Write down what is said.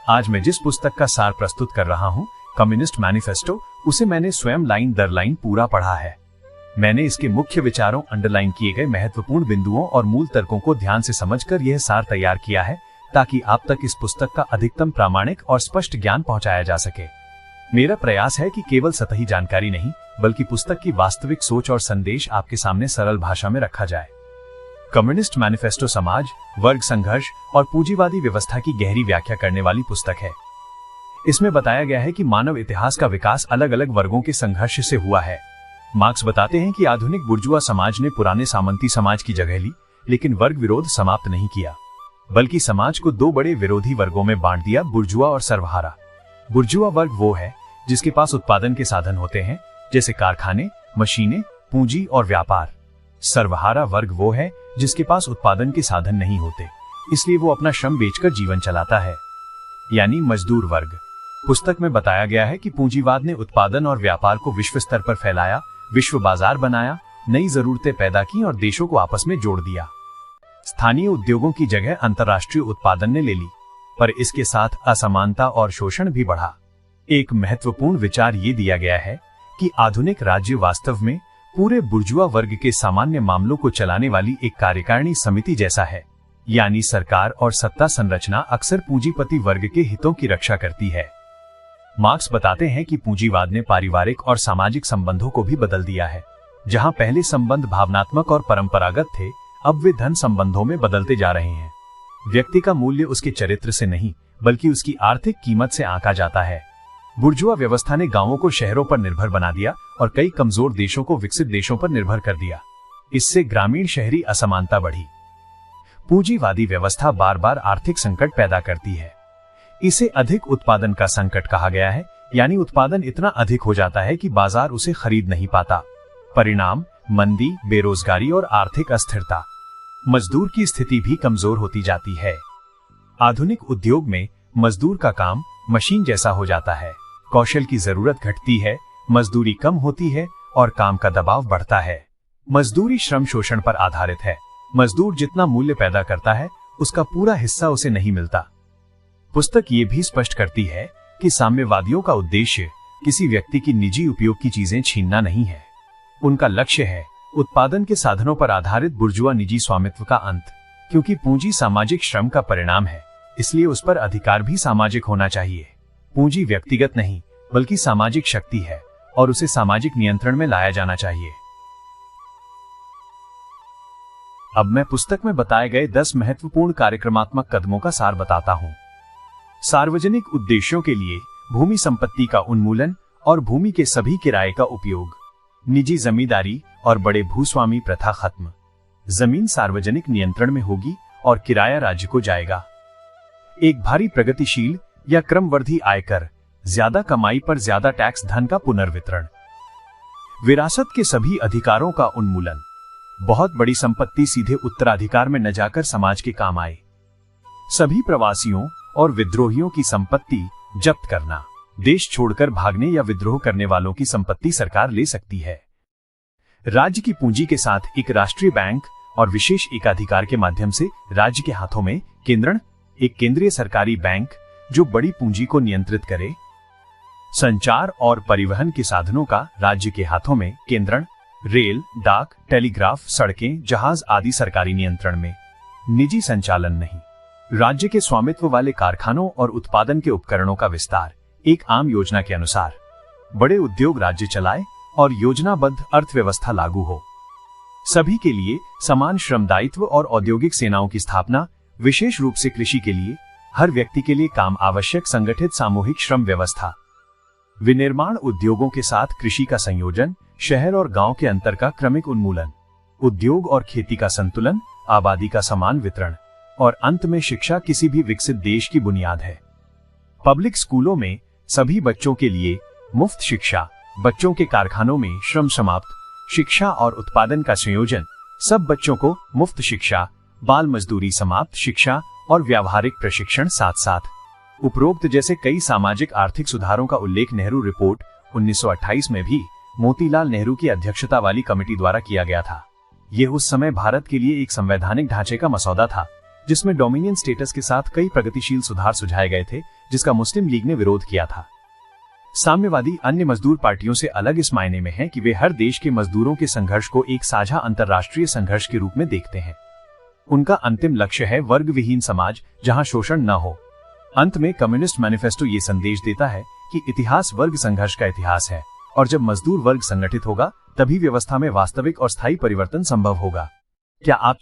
आज मैं जिस पुस्तक का सार प्रस्तुत कर रहा हूँ, कम्युनिस्ट मैनिफेस्टो, उसे मैंने स्वयं लाइन दर लाइन पूरा पढ़ा है। मैंने इसके मुख्य विचारों, अंडरलाइन किए गए महत्वपूर्ण बिंदुओं और मूल तर्कों को ध्यान से समझकर यह सार तैयार किया है, ताकि आप तक इस पुस्तक का अधिकतम प्रामाणिक और स्पष्ट ज्ञान पहुंचाया जा सके। मेरा प्रयास है कि केवल सतही जानकारी नहीं, बल्कि पुस्तक की वास्तविक सोच और संदेश आपके सामने सरल भाषा में रखा जाए। कम्युनिस्ट मैनिफेस्टो समाज, वर्ग संघर्ष और पूंजीवादी व्यवस्था की गहरी व्याख्या करने वाली पुस्तक है। इसमें बताया गया है कि मानव इतिहास का विकास अलग अलग वर्गों के संघर्ष से हुआ है। मार्क्स बताते हैं कि आधुनिक बुर्जुआ समाज ने पुराने सामंती समाज की जगह ली, लेकिन वर्ग विरोध समाप्त नहीं किया, बल्कि समाज को दो बड़े विरोधी वर्गों में बांट दिया, बुर्जुआ और सर्वहारा। बुर्जुआ वर्ग वो है जिसके पास उत्पादन के साधन होते हैं, जैसे कारखाने, मशीनें, पूंजी और व्यापार। सर्वहारा वर्ग वो है जिसके पास उत्पादन के साधन नहीं होते, इसलिए वो अपना श्रम बेचकर जीवन चलाता है, यानी मजदूर वर्ग। पुस्तक में बताया गया है कि पूंजीवाद ने उत्पादन और व्यापार को विश्व स्तर पर फैलाया, विश्व बाजार बनाया, नई जरूरतें पैदा की और देशों को आपस में जोड़ दिया। स्थानीय उद्योगों की जगह अंतर्राष्ट्रीय उत्पादन ने ले ली, पर इसके साथ असमानता और शोषण भी बढ़ा। एक महत्वपूर्ण विचार ये दिया गया है कि आधुनिक राज्य वास्तव में पूरे बुर्जुआ वर्ग के सामान्य मामलों को चलाने वाली एक कार्यकारिणी समिति जैसा है, यानी सरकार और सत्ता संरचना अक्सर पूंजीपति वर्ग के हितों की रक्षा करती है। मार्क्स बताते हैं कि पूंजीवाद ने पारिवारिक और सामाजिक संबंधों को भी बदल दिया है। जहां पहले संबंध भावनात्मक और परंपरागत थे, अब वे धन संबंधों में बदलते जा रहे हैं। व्यक्ति का मूल्य उसके चरित्र से नहीं, बल्कि उसकी आर्थिक कीमत से आंका जाता है। बुर्जुआ व्यवस्था ने गांवों को शहरों पर निर्भर बना दिया और कई कमजोर देशों को विकसित देशों पर निर्भर कर दिया। इससे ग्रामीण शहरी असमानता बढ़ी। पूंजीवादी व्यवस्था बार बार आर्थिक संकट पैदा करती है। इसे अधिक उत्पादन का संकट कहा गया है, यानी उत्पादन इतना अधिक हो जाता है कि बाजार उसे खरीद नहीं पाता। परिणाम मंदी, बेरोजगारी और आर्थिक अस्थिरता। मजदूर की स्थिति भी कमजोर होती जाती है। आधुनिक उद्योग में मजदूर का काम मशीन जैसा हो जाता है। कौशल की जरूरत घटती है, मजदूरी कम होती है और काम का दबाव बढ़ता है। मजदूरी श्रम शोषण पर आधारित है। मजदूर जितना मूल्य पैदा करता है, उसका पूरा हिस्सा उसे नहीं मिलता। पुस्तक ये भी स्पष्ट करती है कि साम्यवादियों का उद्देश्य किसी व्यक्ति की निजी उपयोग की चीजें छीनना नहीं है। उनका लक्ष्य है उत्पादन के साधनों पर आधारित बुर्जुआ निजी स्वामित्व का अंत। क्योंकि पूंजी सामाजिक श्रम का परिणाम है, इसलिए उस पर अधिकार भी सामाजिक होना चाहिए। पूंजी व्यक्तिगत नहीं, बल्कि सामाजिक शक्ति है और उसे सामाजिक नियंत्रण में लाया जाना चाहिए। अब मैं पुस्तक में बताए गए 10 महत्वपूर्ण कार्यक्रमात्मक कदमों का सार बताता हूं। सार्वजनिक उद्देश्यों के लिए भूमि संपत्ति का उन्मूलन और भूमि के सभी किराए का उपयोग। निजी जमींदारी और बड़े भूस्वामी प्रथा खत्म। जमीन सार्वजनिक नियंत्रण में होगी और किराया राज्य को जाएगा। एक भारी प्रगतिशील या क्रमवर्धी आयकर, ज्यादा कमाई पर ज्यादा टैक्स धन का पुनर्वितरण। विरासत के सभी अधिकारों का उन्मूलन। बहुत बड़ी संपत्ति सीधे उत्तराधिकार में न जाकर समाज के काम आए। सभी प्रवासियों और विद्रोहियों की संपत्ति जब्त करना। देश छोड़कर भागने या विद्रोह करने वालों की संपत्ति सरकार ले सकती है। राज्य की पूंजी के साथ एक राष्ट्रीय बैंक और विशेष एकाधिकार के माध्यम से राज्य के हाथों में केंद्रण, एक केंद्रीय सरकारी बैंक जो बड़ी पूंजी को नियंत्रित करे। संचार और परिवहन के साधनों का राज्य के हाथों में केंद्रण, रेल, डाक, टेलीग्राफ, सड़कें, जहाज आदि सरकारी नियंत्रण में। निजी संचालन नहीं। राज्य के स्वामित्व वाले कारखानों और उत्पादन के उपकरणों का विस्तार एक आम योजना के अनुसार। बड़े उद्योग राज्य चलाए और योजनाबद्ध अर्थव्यवस्था लागू हो। सभी के लिए समान श्रम दायित्व और औद्योगिक सेनाओं की स्थापना, विशेष रूप से कृषि के लिए हर व्यक्ति के लिए काम आवश्यक संगठित सामूहिक श्रम व्यवस्था। विनिर्माण उद्योगों के साथ कृषि का संयोजन, शहर और गांव के अंतर का क्रमिक उन्मूलन। उद्योग और खेती का संतुलन, आबादी का समान वितरण और अंत में शिक्षा किसी भी विकसित देश की बुनियाद है। पब्लिक स्कूलों में सभी बच्चों के लिए मुफ्त शिक्षा, बच्चों के कारखानों में श्रम समाप्त, शिक्षा और उत्पादन का संयोजन, सब बच्चों को मुफ्त शिक्षा, बाल मजदूरी समाप्त, शिक्षा और व्यावहारिक प्रशिक्षण साथ साथ। उपरोक्त जैसे कई सामाजिक आर्थिक सुधारों का उल्लेख नेहरू रिपोर्ट 1928 में भी मोतीलाल नेहरू की अध्यक्षता वाली कमेटी द्वारा किया गया था। यह उस समय भारत के लिए एक संवैधानिक ढांचे का मसौदा था जिसमें डोमिनियन स्टेटस के साथ कई प्रगतिशील सुधार सुझाए गए थे, जिसका मुस्लिम लीग ने विरोध किया था। साम्यवादी अन्य मजदूर पार्टियों से अलग इस मायने में हैं कि वे हर देश के मजदूरों के संघर्ष को एक साझा अंतर्राष्ट्रीय संघर्ष के रूप में देखते हैं। उनका अंतिम लक्ष्य है वर्ग विहीन समाज, जहां शोषण न हो। अंत में कम्युनिस्ट मैनिफेस्टो ये संदेश देता है कि इतिहास वर्ग संघर्ष का इतिहास है, और जब मजदूर वर्ग संगठित होगा तभी व्यवस्था में वास्तविक और स्थायी परिवर्तन संभव होगा। क्या आप